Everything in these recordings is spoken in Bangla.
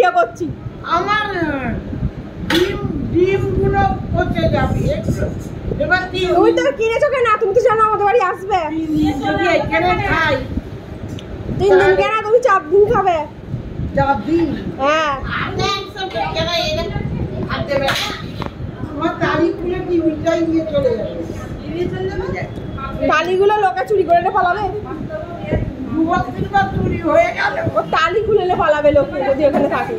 ভিডিও করছি। আমার ডিমগুলো পচে যাবে এবার তুমি তো কিনেছো কেন? তুমি তো জানো আমাদের বাড়ি আসবে। যদি এখানে খাই 3 দিন কেন? তুমি 4 দিন খাবে। 4 দিন? হ্যাঁ। আমার তারিখ খুলে কি উল্টাই নিয়ে চলে যাবে? টালিগুলো লোকে চুরি করে নিয়ে পালাবে। 2-3 চুরি হয়ে গেল। ও টালি খুলে নিয়ে পালাবে লোকে যদি ওখানে থাকে।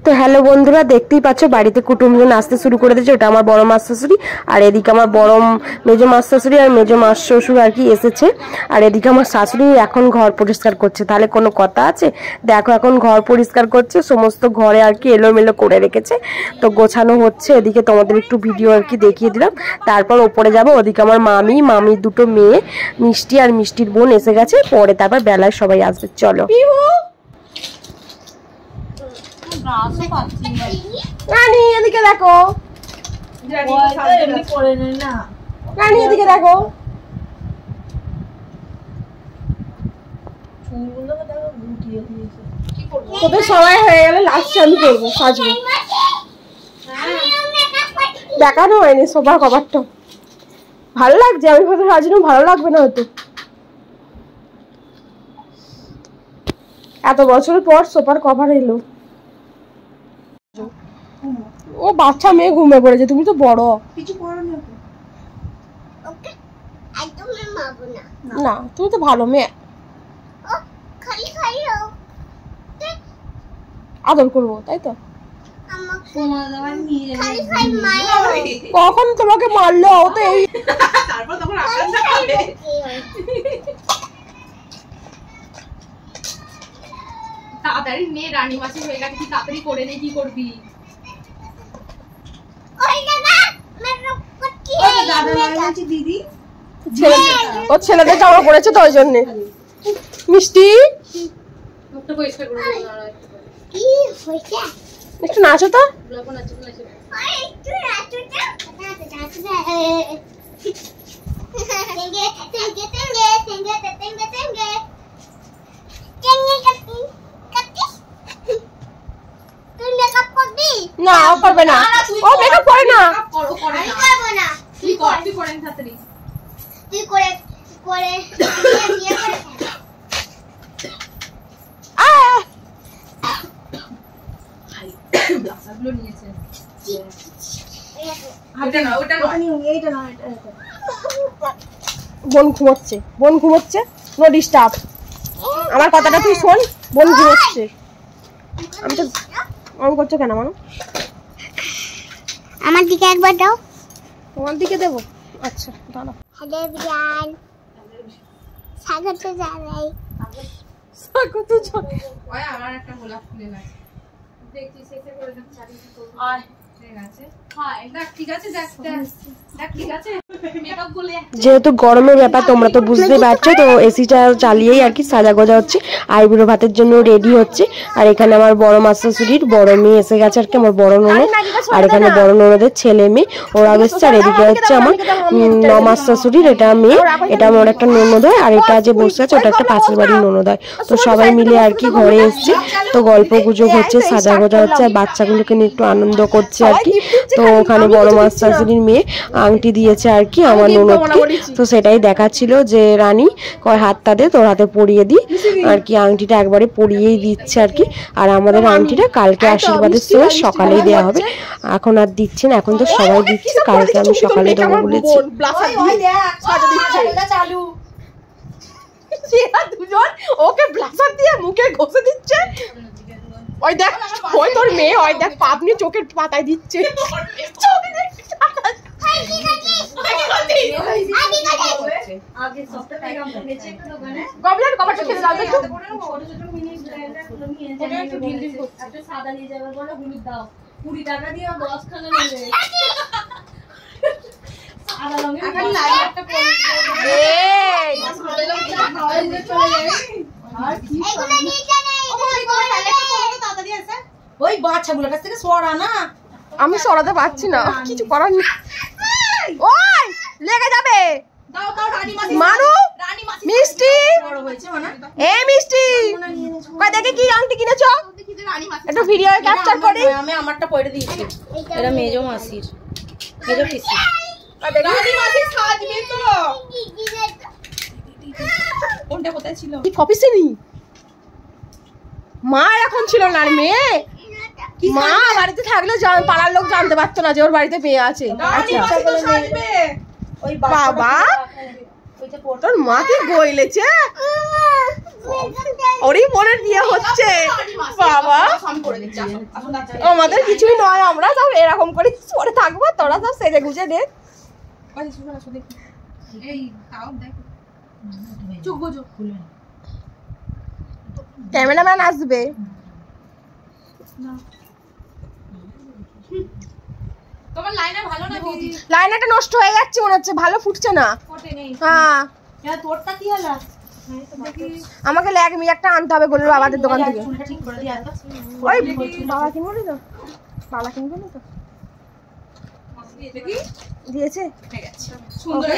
তো হ্যালো বন্ধুরা, দেখতেই পাচ্ছ বাড়িতে কুটুমজন আসতে শুরু করে দিয়েছে। ওটা আমার বড় মাস শাশুড়ি, আর এদিকে আমার বড় মেজো মাস শাশুড়ি আর মেজো মাস শ্বশুর আর কি এসেছে। আর এদিকে আমার শাশুড়ি এখন ঘর পরিষ্কার করছে। তাহলে কোনো কথা আছে? দেখো এখন ঘর পরিষ্কার করছে, সমস্ত ঘরে আর কি এলোমেলো করে রেখেছে, তো গোছানো হচ্ছে। এদিকে তোমাদের একটু ভিডিও আর কি দেখিয়ে দিলাম। তারপর ওপরে যাবো। ওদিকে আমার মামির 2টো মেয়ে, মিষ্টি আর মিষ্টির বোন এসে গেছে। পরে তারপর বেলায় সবাই আসবে। চলো রানী এদিকে দেখো, রানী এদিকে দেখো। তোদের সবাই হয়ে গেলে লাস্টে আমি করবো, সাজবো। দেখানো হয়নি সোফার কভারটা। ভালো লাগছে? আমি হয়তো সাজানো ভালো লাগবে না হয়তো। এত বছর পর সোফার কভার এলো। ও বাচ্চা মেয়ে ঘুমিয়ে পড়েছে, তুমি তো বড়। কিছু করো না ওকে একদম মারবো না। না তুমি তো ভালো মেয়ে, ও খালি খালি আদর করবো তাই তো। খালি খালি মারো। কখন তোমাকে মারলো? ও তো এই তারপর তখন আকাশটা খাবে। তাড়াতাড়ি নে, রানী মাসি হয়ে গেছে, কি তাড়াতাড়ি করে নে, কি করবি? ওই দাদা মেরে কুটি দাদা বলছি দিদি ও ছেলেদের জামা পড়েছে তো ওই জন্য। মিষ্টি মুখটা পরিষ্কার করে দে না। কি হইছে? একটু নাচো তো। ব্লগও নাচো না। ওই একটু রাতুটা রাতুটা তেঙ্গে তেঙ্গে তেঙ্গে তেঙ্গে তেঙ্গে তেঙ্গে তেঙ্গে কাটি তুই মেকআপ করবি? না ও করবে না, ও মেকআপ করে না। করো করে আমি না। করব না। তুই কর, তুই করেন তাড়াতাড়ি। তুই করে করে দিয়ে করে ব্লাসারগুলো নিয়েছে। ওটা না, ওটা না। এইটা না এটা বোন ঘুমোচ্ছে, বোন ঘুমোচ্ছে, নো ডিস্টার্ব। আমার কথাটা তুই শোন, বোন ঘুমোচ্ছে। আমি তো অন করছো কেন মানু? আমার দিকে একবার দাও। তোমার দিকে দেবো? আচ্ছা দাঁড়া। হ্যালো বিয়ান স্বাগত জানাই। স্বাগত জানাই। ওই আমার একটা গোলাপ ফুলে গেছে, দেখছি শেষে করে দেব। চারিদিকে করব। আয় ঠিক আছে। হ্যাঁ দেখ ঠিক আছে, দেখ দেখ ঠিক আছে। মেকআপ গুলো যেহেতু গরমের ব্যাপার তোমরা তো বুঝতেই পারছো, তো এসিটা চালিয়েই আর কি সাজা গোজা হচ্ছে। আইবুড়ো ভাতের জন্য রেডি হচ্ছে। আর এখানে আমার বড় মাস শাশুড়ির বড় মেয়ে এসে গেছে আর কি, আমার বড় ননদ। আর এখানে বড় ননদের ছেলে মেয়ে ওরা এসছে। আর এদিকে হচ্ছে আমার মাস শাশুড়ির এটা মেয়ে, এটা আমার একটা ননদ হয়। আর এটা যে বসে আছে ওটা একটা পাশের বাড়ির ননদ হয়। তো সবাই মিলে আর কি ঘরে এসছে, তো গল্প গুজব হচ্ছে, সাজা গোজা হচ্ছে, আর বাচ্চাগুলোকে নিয়ে একটু আনন্দ করছে আর কি। তো ওখানে বড় মাস শাশুড়ির মেয়ে আংটি দিয়েছে আর কি আমার ননদকে, তো সেটাই দেখাচ্ছিল যে রানী কয় হাতটা দে, তোর হাতে পরিয়ে দি আর কি। আংটিটা একবারে পরিয়েই দিচ্ছে আর কি। আর আমাদের আংটিটা কালকে আশীর্বাদের সময় সকালেই দেওয়া হবে, এখন আর দিচ্ছে না, এখন তো সবাই দিচ্ছে, কালকে আমি সকালে দেবো বলেছি। দুজন ওকে ব্লাসার দিয়ে মুখে ঘষে দিচ্ছে। ওই দেখ, ওই তোর মেয়ে, ওই দেখ পাপ নিয়ে চোখের পাতায় দিচ্ছে। আগে সবটা টাইম নিচে একটু দোকানে গবলেট কভারটা খেলে দাও তো একটু। ছোট ছোট মিনিট ওটা একটু ঢিল ঢিল করছে। একটা সাদা নিয়ে যাবে বলে হলুদ দাও, 20 টাকা দিয়ে 10 খানা নেবে। সাদা রঙের এখন লাইন একটা পরে এই সাদা রঙের খাওয়াই দিয়ে চলে যাবে। আর কি এগুলো নিয়ে জানা তাড়াতাড়ি আসে। ওই বাচ্চাগুলোর কাছ থেকে সরা না। আমি সরাতে পারছি না, কিছু করার নেই। ওই লেগে যাবে। দাও দাও রানী মাসি, মারু রানী মাসি মিষ্টি এ মিষ্টি কই দেখে কি আংটি কিনেছো একটু ভিডিও ক্যাপচার করি। আমি আমারটা পরে দিয়েছি, এটা মেজো মাসির, মেজো পিসি। কোনটা কোথায় ছিল? কি ফপিসিনি মা এখন ছিল না আর মেয়ে মা বাড়িতে থাকলে পাড়ার লোক জানতে পারতো না যে ওর বাড়িতে মেয়ে আছে। বাবা তোর মা কি গইলেছে, ওরই বোনের বিয়ে হচ্ছে। বাবা আমাদের কিছুই নয়, আমরা সব এরকম করে পরে থাকবো, তোরা সব সেজে গুজে নে। ক্যামেরাম্যান আসবে। তোমার লাইনার ভালো না দিদি? লাইনারটা নষ্ট হয়ে যাচ্ছে মনে হচ্ছে, ভালো ফুটছে না। হ্যাঁ তোরটা কি হলো? আমাকে ল্যাকমি একটা আনতে হবে গোলের বাবাদের দোকান থেকে। ওই বাবা কিনবো তো, বাবা কিনবো না তো, দিয়েছে সুন্দর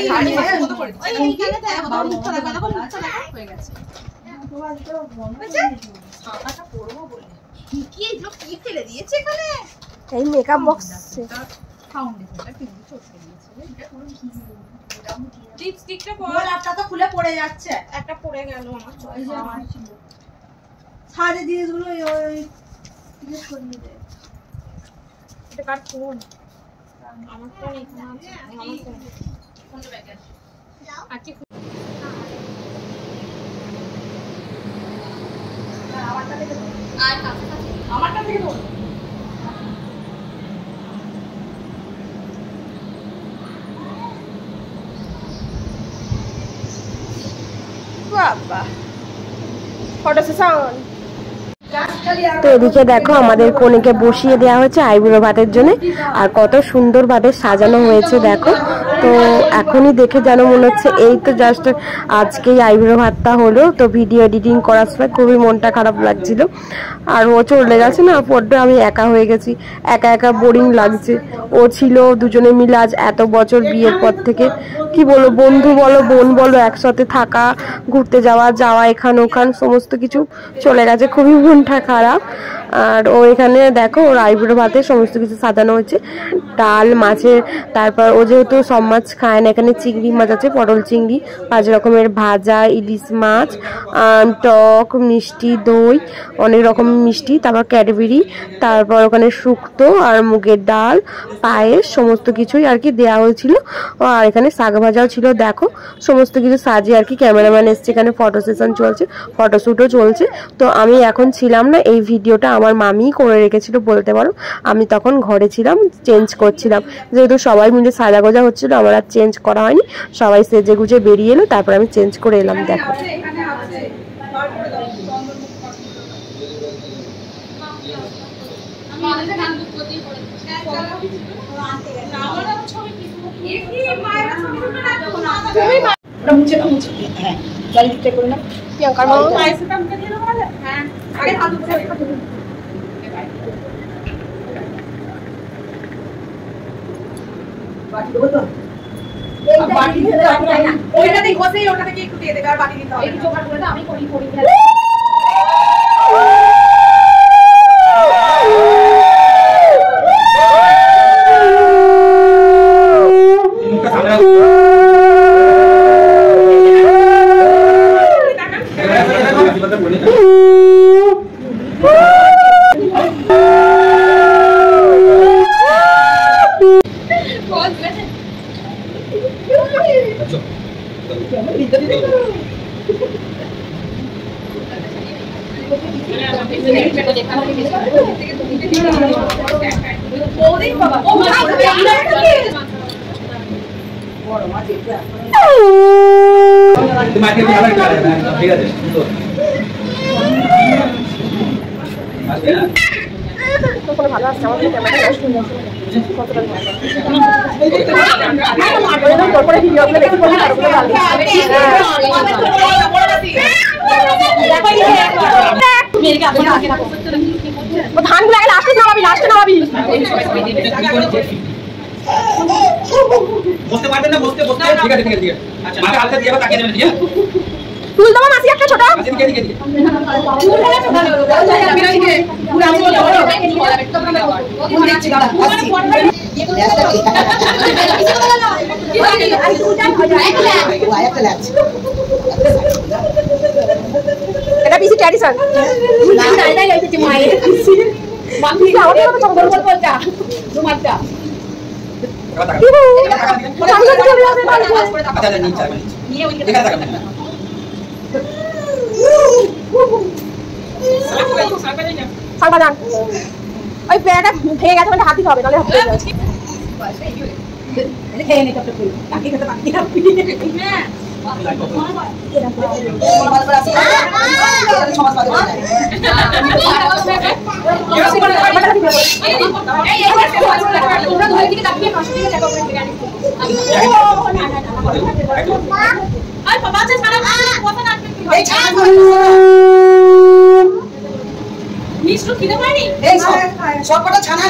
এই মেকআপ বক্স লিপস্টিকটা তো খুলে পড়ে যাচ্ছে, একটা পড়ে গেল আমার সাজে জিনিসগুলো এটা কার ফোন? আমার ফোন এখানে আছে, আমার ফোন কোন ব্যাগে আছে? আচ্ছা আমারটা থেকে দাও। বাবা ফটো সেশন। তো এদিকে দেখো আমাদের কনেকে বসিয়ে দেওয়া হয়েছে আইবুড়ো ভাতের জন্য, আর কত সুন্দর ভাবে সাজানো হয়েছে দেখো। তো এখনই দেখে যেন মনে হচ্ছে এই তো জাস্ট আজকেই আইবুড়ো ভাতটা হলো। তো ভিডিও এডিটিং করার সময় খুবই মনটা খারাপ লাগছিল, আর ও চলে গেছে না, বড্ড আমি একা হয়ে গেছি, একা একা বোরিং লাগছে। ও ছিল দুজনে মিলে আজ এত বছর বিয়ের পর থেকে, কি বলো বন্ধু বলো বোন বলো একসাথে থাকা, ঘুরতে যাওয়া যাওয়া এখান ওখান সমস্ত কিছু চলে গেছে, খুবই মনটা খারাপ। আর ও এখানে দেখো ওর আইবুড়ো ভাতে সমস্ত কিছু সাজানো হচ্ছে, ডাল মাছের, তারপর ও যেহেতু সব মাছ খায় না, এখানে চিংড়ি মাছ আছে, পটল চিংড়ি, 5 রকমের ভাজা, ইলিশ মাছ, টক মিষ্টি, দই, অনেক রকম মিষ্টি, তারপর ক্যাডবেরি, তারপর ওখানে শুক্তো আর মুগের ডাল, পায়েস, সমস্ত কিছুই আর কি দেওয়া হয়েছিল। আর এখানে শাক ভাজাও ছিল। দেখো সমস্ত কিছু সাজিয়ে আর কি ক্যামেরাম্যান এসছে, এখানে ফটো সেশন চলছে, ফটোশ্যুটও চলছে। তো আমি এখন ছিলাম না, এই ভিডিওটা আমার মামি করে রেখেছিল বলতে পারো, আমি তখন ঘরে ছিলাম, চেঞ্জ করছিলাম, যেহেতু সবাই মিলে সাজা গোজা হচ্ছিল, আমার আর চেঞ্জ করা হয়নি, সবাই সেজে গুজে বেরিয়ে এলো, তারপর আমি চেঞ্জ করে এলাম। দেখো প্রিয়াঙ্কার মা ওইটা দেখো সেই ওটা থেকে একটু দিয়ে দেবে, আর বাকি দিতে হবে। এই জোগাড় করে দাও, আমি করি করি। ভালো আসছে আমাদের ক্যামেরা নষ্ট হয়ে যাচ্ছে কতটা তারপরে ভিডিওগুলো দেখে বলি তারপরে ভালো ধান গুলো লাস্টে নামাবি বসতে পারবেন না, বসতে ঠিক আছে আচ্ছা মাকে হালকা দিয়ে তাকিয়ে দেবেন, ঠিক আছে তুল দেবো মাসি এটা পিসি ট্র্যাডিশন ওই পেয়ারাটা ভেঙে গেছে মানে হাত দিতে হবে, নাহলে হাত দিয়ে যাবে। মিষ্টি কিনে পারি সবকটা ছানা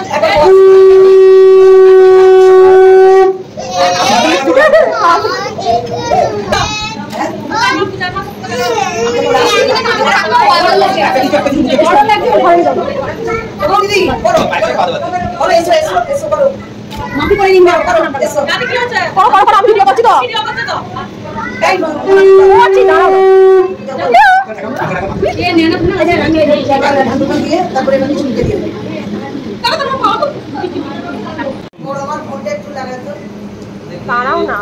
দাঁড়াও না,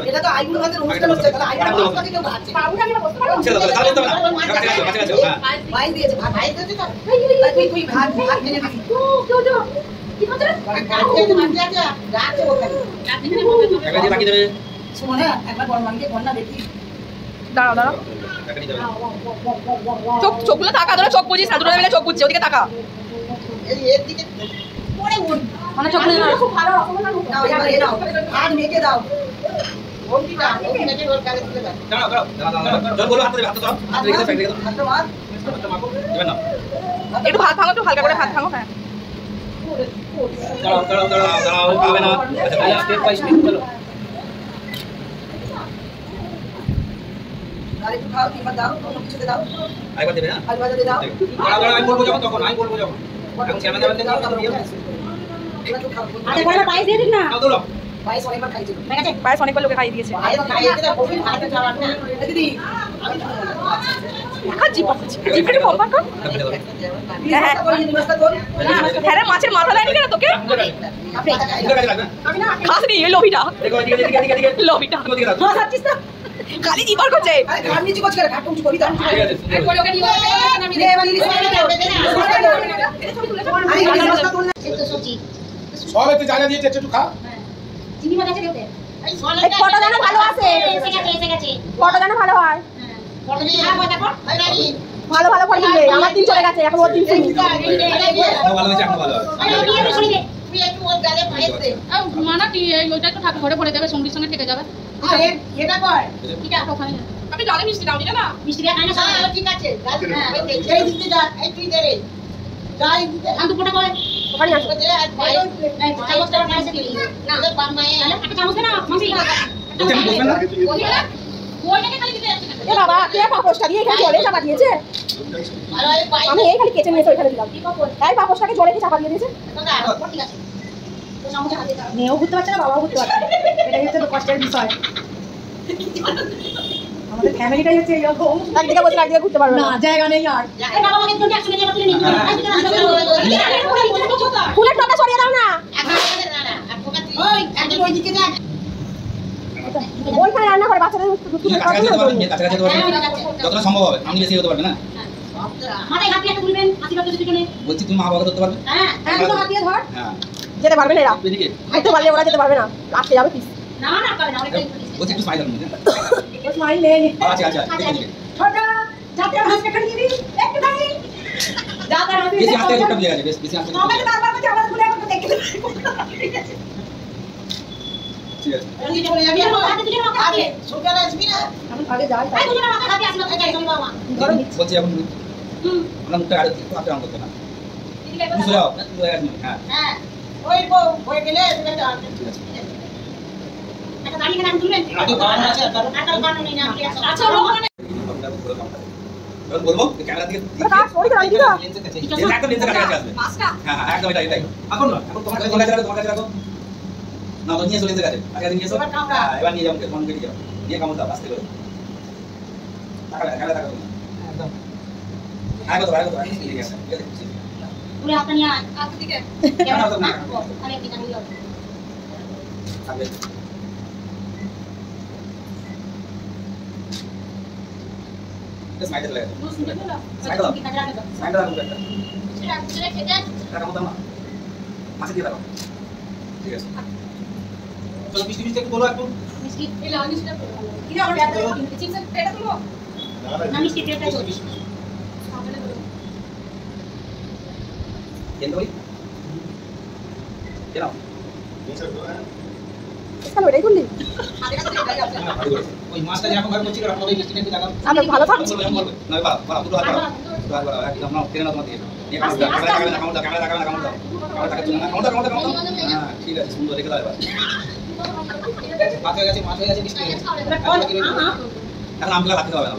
এটা তো আইগুলো হাতে অনুষ্ঠান হচ্ছে, তাহলে আইগুলো হাতে কেউ খাচ্ছে ভাই দিয়েছে, ভাই দিয়েছে তো তুই ভাত ভাত কিনে দিবি চোখগুলো তাকা, ধরো চোখ বুঝিস না, দুটো মিলে চোখ বুঝছে, ওদিকে তাকা। মানে চোখ বুঝে খুব ভালো আর মেখে দাও একটু ভাত ভাঙো, একটু হালকা করে ভাত ভাঙো। হ্যাঁ আর একটু খাও, কিংবা দাও, অন্য কিছুতে দাও, আলু ভাজাতে দাও, পায়েস অনেকবার খাইছে, পায়েস অনেকবার লোকে খাইয়ে দিয়েছে। দিদি হ্যাঁ মাছের মাথা দেয়নি কেন তোকে? খাসনি এই লোভিটা, লোভিটা খালি জিবার করছে। সব একটু জায়গা দিয়েছে, একটু খা। ফটো যেন ভালো আসে, ফটো যেন ভালো হয়, ভালো ভালো ফটো দিলে। আমার দিন চলে গেছে, এখন ওর দিন শুনি। মানা কি ওইটা একটু ঠাকুর ঘরে পড়ে যাবে, সঙ্গীর সঙ্গে থেকে যাবে। আমি জানি মিষ্টি দাও না, মিষ্টি ঠিক আছে, এই দিতে যা, এই তুই দে রে, যাই দিতে আমি দুপুরটা করে ওখানে আসবে দে। আর ভাই এই চামচটা পাইছে কি না, ওদের বাম মায়ে একটা চামচ দে না, মাসি তোকে আমি বলবেন না, ওইটাকে খালি দিতে যাচ্ছে। এ বাবা, কে পাপোশটা দিয়ে এখানে জলে চাপা দিয়েছে? আর ওই ভাই আমি এই খালি কেচে নিয়েছি, ওইখানে দিলাম। এই পাপোশটাকে জলে কি চাপা দিয়ে দিয়েছে? দাদা ঠিক আছে, তো চামচ হাতে দাও। মেয়েও ঘুরতে পারছে না, বাবাও ঘুরতে পারছে না। এটাই হচ্ছে তো কষ্টের বিষয়। আমাদের ফ্যামিলিটাই হচ্ছে এরকম, একদিকে বসে একদিকে ঘুরতে পারবে না, জায়গা নেই আর। এই বাবা আমাকে তুমি একসঙ্গে যাবে, তুমি নিয়ে ফুলের টপটা সরিয়ে দাও না, ওই একদিন ওই দিকে যা, ওইখানে রান্না করে বাচ্চাদের কাছাকাছি যেতে পারবেন, কাছাকাছি যেতে পারবেন যতটা সম্ভব হবে। আপনি বেশি হতে পারবেন না, মাথায় হাত দিয়ে একটা তুলবেন, আশীর্বাদ করতে জন্য। বলছি তুমি মা বাবাকে ধরতে পারবে। হ্যাঁ হ্যাঁ, দুটো হাত দিয়ে ধর। হ্যাঁ যেতে পারবে না এরা, এদিকে ঘুরতে পারলে ওরা যেতে পারবে না, আটকে যাবে পিস। না না পারে না, অনেকটাই বলছি একটু স্মাইল করুন। ওই স্মাইল নেই। আচ্ছা আচ্ছা এদিকে ছোটা যাতে হাসতে কাটি দিবি একটু খালি যাতে হাসতে বেশি আস্তে চোখটা বুঝে গেছে, বেশি আস্তে আমাকে তারপর মধ্যে আবার ভুলে আমাকে দেখতে ঠিক আছে। এই চলে যাবি, হাতে দিকে মাথা দিয়ে সোজা আসবি না। আমি আগে যাই এই দুটো মাথা হাতে আসবে, এই চলে বাবা। বলছি এখন আমরা মুখটা আরো একটু আপনি অন করতে না, তুমি সোজা হও, তুমি হয়ে গেছে। হ্যাঁ হ্যাঁ ওই হয়ে গেলে এটা ঠিক আছে। একটা গাড়ি এখানে আমি তুলবেন গাড়ি বানানো আছে আর তার আর বানানো নেই না আপনি আচ্ছা ওখানে বলবো ক্যামেরা দিকে লেন্সের কাছে একদম লেন্সের কাছে আসবে মাছটা হ্যাঁ হ্যাঁ একদম এটাই এখন না এখন তোমার কাছে রাখো তোমার কাছে রাখো না তো নিয়ে এসো লেন্সের কাছে আগে নিয়ে এসো হ্যাঁ এবার নিয়ে যাও মন কেটে যাও নিয়ে কামড় দাও আস্তে করে টাকা একদম আগে তো ঠিক আছে পুরো আপনি নিয়ে হাত দিকে আরে কি জানি দাও আগে স্মাইল লাগে বুঝ নিয়ে গেল স্মাইল দাও কি কাজ রাখো স্মাইল দাও একটা সেটা সেটা খেতে টাকা মত না মাছ দিয়ে দাও ঠিক আছে তো মিষ্টি মিষ্টি একটু বলো একটু মিষ্টি এই লাল মিষ্টিটা কি রে আমার চিপস এটা তুলো না মিষ্টি পেটা তো সামনে ধরো কেন বলি কেন কেন এটাই করলি? আগে কাছে এটা আছে ওই মাছটা যখন ঘর করছি রাখো ওই মিষ্টিটা একটু লাগাও আমি ভালো থাকছি। না বাবা দুটো হাত বাড়াও একদম নাও কেন না তোমার দিয়ে নিয়ে ক্যামেরা লাগাও হ্যাঁ ঠিক আছে সুন্দর রেখে দাও এবার মাছ হয়ে গেছে মিষ্টি এখন আমগুলো রাখতে হবে না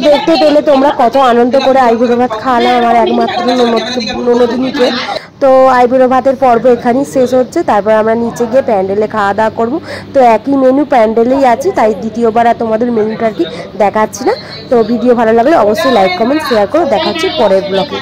দেখতে পেলে তোমরা কত আনন্দ করে আইবুড়ো ভাত খাওয়ালে আমার একমাত্র ননদিনীকে। তো আইবুড়ো ভাতের পর্ব এখানেই শেষ হচ্ছে, তারপর আমরা নিচে গিয়ে প্যান্ডেলে খাওয়া দাওয়া করবো। তো একই মেনু প্যান্ডেলেই আছে, তাই দ্বিতীয়বার আর তোমাদের মেনুটা আর কি দেখাচ্ছি না। তো ভিডিও ভালো লাগলে অবশ্যই লাইক কমেন্ট শেয়ার করে দেখাচ্ছি পরের ব্লগে।